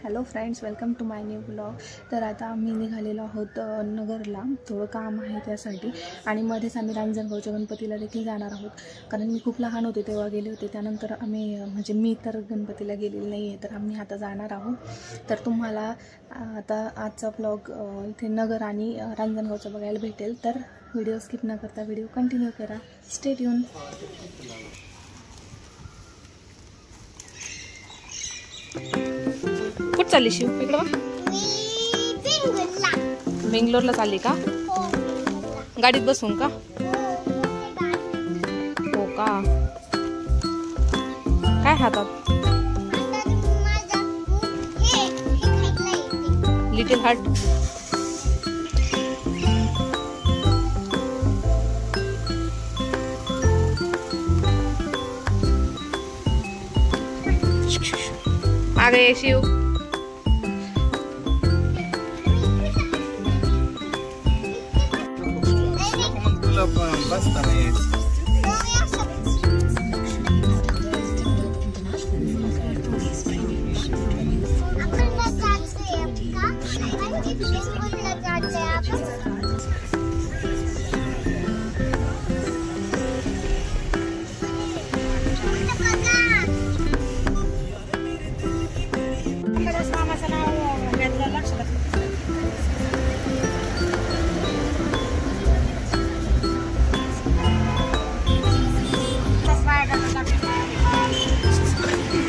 Hello friends, welcome to my new blog. तर आता आम्ही निघालेलो आहोत नगरला, थोडं काम आहे त्यासाठी, आणि मध्येच आम्ही रांजणगावच्या गणपतीला देखील जाणार आहोत, कारण मी खूप लहान होते तेव्हा गेले होते। त्यानंतर आम्ही म्हणजे मी तर गणपतीला गेलेली नाही आहे, तर आम्ही आता जाणार आहोत। तर तुम्हाला आता आजचा ब्लॉग इथे नगर आणि रांजणगावचा बघायला भेटेल, तर व्हिडिओ स्किप न करता व्हिडिओ कंटिन्यू करा। Stay tune. कुठं चालली शिव? इकडं बेंगलोरला चालली का? गाडीत बसून का? हो का? काय हातात? Little heart. आगे ये शिव।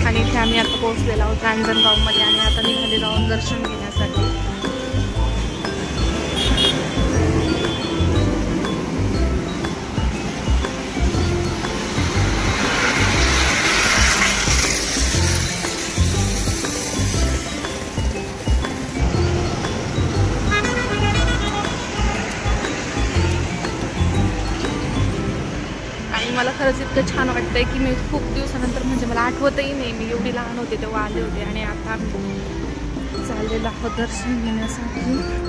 आणि इथे आम्ही आता पोहोचलेलो आहोत रांजणगावमध्ये, आणि आता निघालेलो आहोत दर्शन घेण्यासाठी। मला खरंच इतकं छान वाटतंय की मी खूप दिवसानंतर, म्हणजे मला आठवतही नाही मी एवढी लहान होते तेव्हा आले होते, आणि आता आम्ही चाललेलो आहोत दर्शन घेण्यासाठी।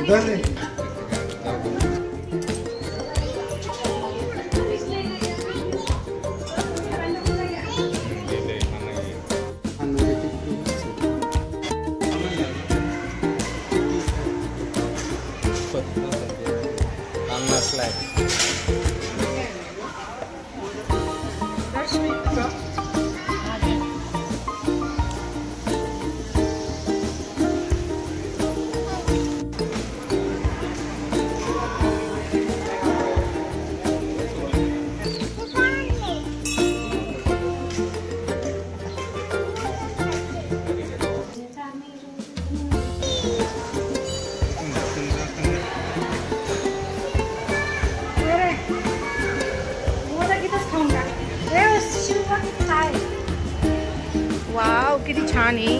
Dale. वाव, किती छान आहे।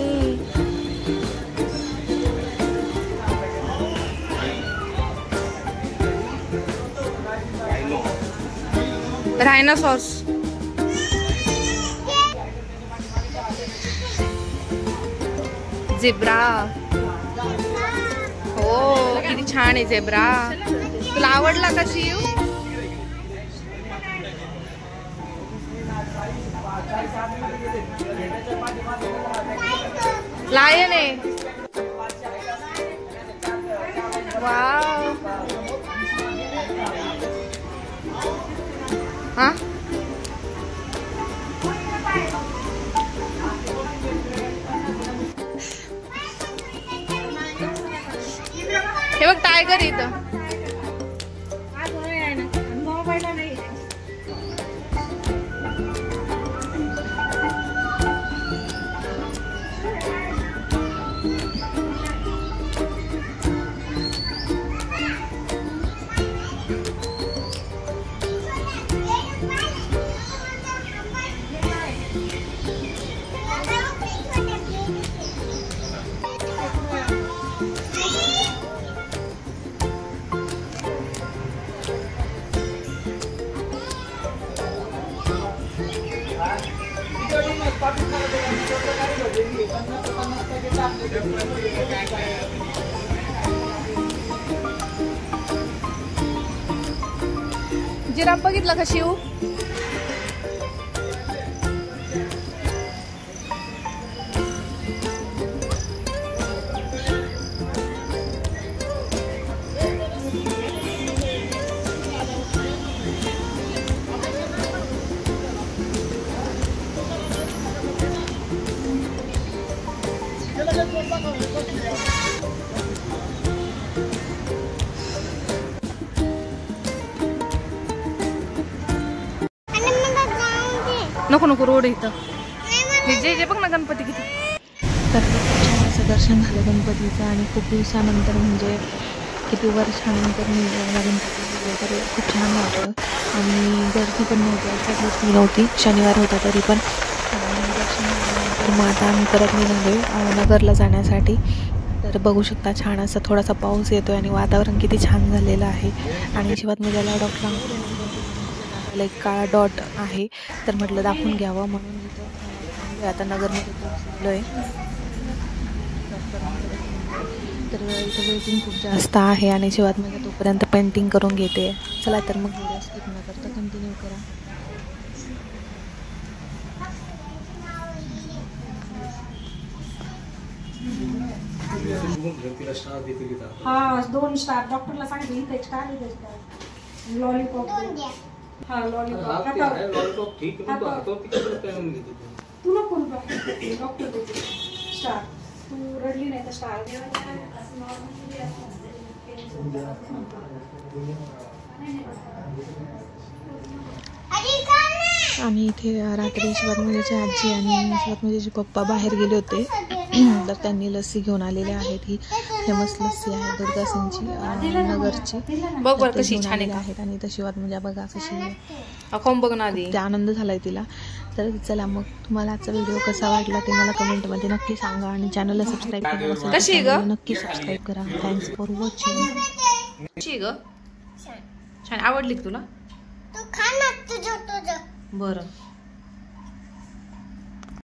रायनासॉर्स. झेब्रा. हो किती छान आहे झेब्रा. तुला आवडला का शिव? लायन आहे. वाव. हा हे बघ टायगर इथं. जिराफ बघितला का शिव? नको नको रोड इथं. हे जे बघ ना गणपती किती. तर छान असं दर्शन झालं गणपतीचं आणि खूप दिवसानंतर म्हणजे किती वर्षानंतर मी गणपती तर खूप छान वाटलं. आणि गर्दी पण नव्हती, अशा गोष्टी नव्हती, शनिवार होता तरी पण दर्शन झाल्यानंतर मग आता आम्ही परत निघालो नगरला जाण्यासाठी. तर बघू शकता छान असं थोडासा पाऊस येतो आणि वातावरण किती छान झालेलं आहे. आणि शिवात मी त्याला डॉक्टर एक काळा डॉट आहे तर म्हटलं दाखवून घ्यावं म्हणून इथं आता नगरमध्ये पोहोचलो आहे. तर इथं वेटिंग खूप जास्त आहे आणि शिवात मी तोपर्यंत पेंटिंग करून घेते. चला तर मग व्हिडिओ स्किप न करता कंटिन्यू करा. हा 2 स्टार डॉक्टरला सांगितलं इथे स्टार इथे लॉलीपॉप. हा लॉलीपॉप ठीक आहे पण तो तिकडे पेमेंट घेतो तू नको डॉक्टर देते स्टार. तू रडली नाही तर स्टार आणि इथे रात्री शिवात्मजाची आजी आणि शिवात्मजाचे पप्पा बाहेर गेले होते तर त्यांनी लस्सी घेऊन आलेले आहेत. ही फेमस लस्सी आहे दुर्गासिंगची नगरची. बघ बरं कशी छान आहेत. आणि इथं शिवात्मजा बघा कशी बघ ना आधी आनंद झालाय तिला. तर चला मग तुम्हाला आजचा व्हिडिओ कसा वाटला ते मला कमेंटमध्ये नक्की सांगा आणि चॅनलला सबस्क्राईब करा असेल नक्की सबस्क्राईब करा. Thanks for watching. कशी ग छान आवडली तुला? बरं